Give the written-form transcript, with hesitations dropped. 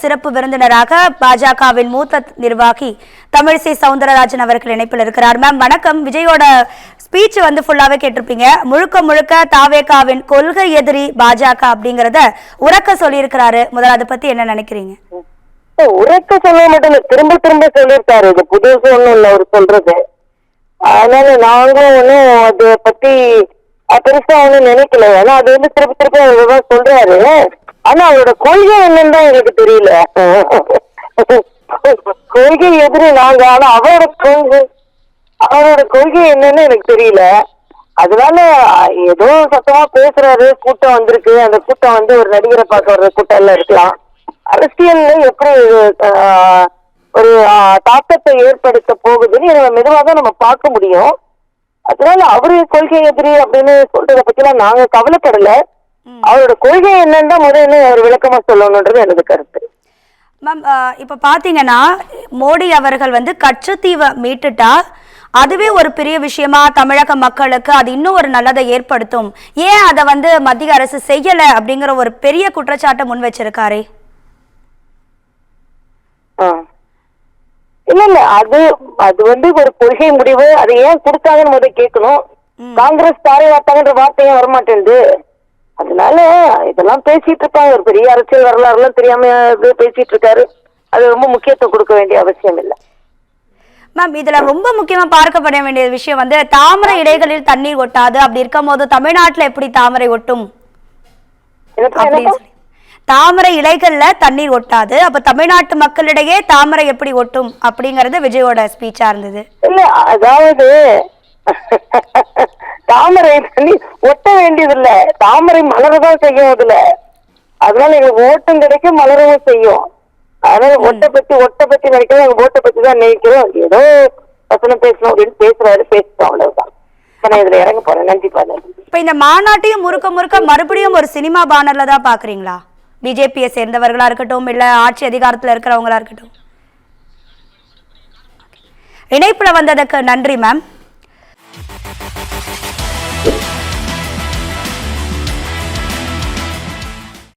சிறப்பு விருந்தினராக பாஜகவின் மூத்த நிர்வாகி தமிழிசை சவுந்தரராஜன் அவர்கள் இணைப்பில் இருக்கிறார். மேம் வணக்கம். விஜயோட ஸ்பீச் ஃபுல்லாவே கேட்டிருப்பீங்க. முழுக்க முழுக்க தாவேகாவின் கொள்கை எதிரி பாஜக அப்படிங்கறத உரக்க சொல்லியிருக்கிறாரு. முதல்ல அதை பத்தி என்ன நினைக்கிறீங்க? உரக்க சொல்ல மட்டும் திரும்ப திரும்ப சொல்லியிருக்காரு. இது புதுசு ஒண்ணும் இல்ல அவர் சொல்றது. அதனால நாங்களும் ஒன்னும் அதை பத்தி பெருசா ஒண்ணும் நினைக்கல. ஏன்னா அது திருப்பி திருப்பி அவர்தான் சொல்றாரு. ஆனா அவரோட கொள்கை என்னன்னு தான் எனக்கு தெரியல. கொள்கை எதிரி நாங்க, ஆனா அவரோட கொள்கை என்னன்னு எனக்கு தெரியல. அதனால ஏதோ சத்தமா பேசுறாரு. கூட்டம் வந்திருக்கு. அந்த கூட்டம் ஒரு நடிகரை பார்க்க வர்ற கூட்டம் எல்லாம் இருக்கலாம். அரசியல்ல எப்படி ஒரு தாக்கத்தை ஏற்படுத்த போகுதுன்னு மெதுவாக தான் நம்ம பார்க்க முடியும். அதனால அவரு கொள்கை எதிரி அப்படின்னு சொல்றத பத்திலாம் நாங்க கவலைப்படல. அவரோட கொள்கை என்னன்னு முதல்ல அவர் விளக்கமா சொல்லணும்ன்றது எனது கருத்து. மேம் இப்ப பாத்தீங்கன்னா மோடி அவர்கள் கச்சத்தீவை மீட்டுட்டா அதுவே ஒரு பெரிய விஷயமா தமிழக மக்களுக்கு அது இன்னும் ஒரு நல்லதை ஏற்படுத்தும். ஏன் அதை மத்திய அரசு செய்யல அப்படிங்கிற ஒரு பெரிய குற்றச்சாட்டை முன் வச்சிருக்காரே. இல்ல இல்ல அது ஒரு கொள்கை முடிவு. அதை ஏன் கொடுத்தாங்கன்னு முதல் கேட்கணும். காங்கிரஸ் தாரை வார்த்தாங்கன்ற வார்த்தையே வரமாட்டேங்குது. அதனால இதெல்லாம் பேசிட்டு இருக்காங்க. ஒரு பெரிய அரசியல் வரலாறு எல்லாம் தெரியாம பேசிட்டு இருக்காரு. அது ரொம்ப முக்கியத்துவம் கொடுக்க வேண்டிய அவசியம் இல்லை. மேம் இதுல ரொம்ப முக்கியமா பார்க்கப்பட வேண்டிய விஷயம் தாமரை இலைகளில் தண்ணீர் ஒட்டாது. அப்படி இருக்கும் போது தமிழ்நாட்டுல எப்படி தாமரை ஒட்டும்? தாமரை இலைகள்ல தண்ணீர் ஒட்டாது, அப்ப தமிழ்நாட்டு மக்களிடையே தாமரை எப்படி ஒட்டும் அப்படிங்கறது விஜயோட ஸ்பீச்சா இருந்தது. இல்ல அதாவது தாமரை தண்ணி ஒட்ட வேண்டியது இல்ல, தாமரை மலரதான் செய்யும் அதுல. அதனால எங்களுக்கு ஓட்டும் கிடைக்கும், மலரவும் செய்யும். அதனால ஒட்டை பத்தி நினைக்கிறோம், எங்க ஓட்டை பத்தி தான் நினைக்கிறோம். ஏதோ வசனம் பேசணும் அப்படின்னு பேசுறாரு, பேசுறோம், அவ்வளவுதான். இப்ப நான் இதுல இறங்க போறேன். நன்றி பாருங்க. இப்ப இந்த மாநாட்டையும் முறுக்க முறுக்க மறுபடியும் ஒரு சினிமா பேனர்ல தான் பாக்குறீங்களா? பிஜேபியை சேர்ந்தவர்களா இருக்கட்டும், இல்ல ஆட்சி அதிகாரத்துல இருக்கிறவங்களா இருக்கட்டும். இணைப்புல வந்ததுக்கு நன்றி மேம்.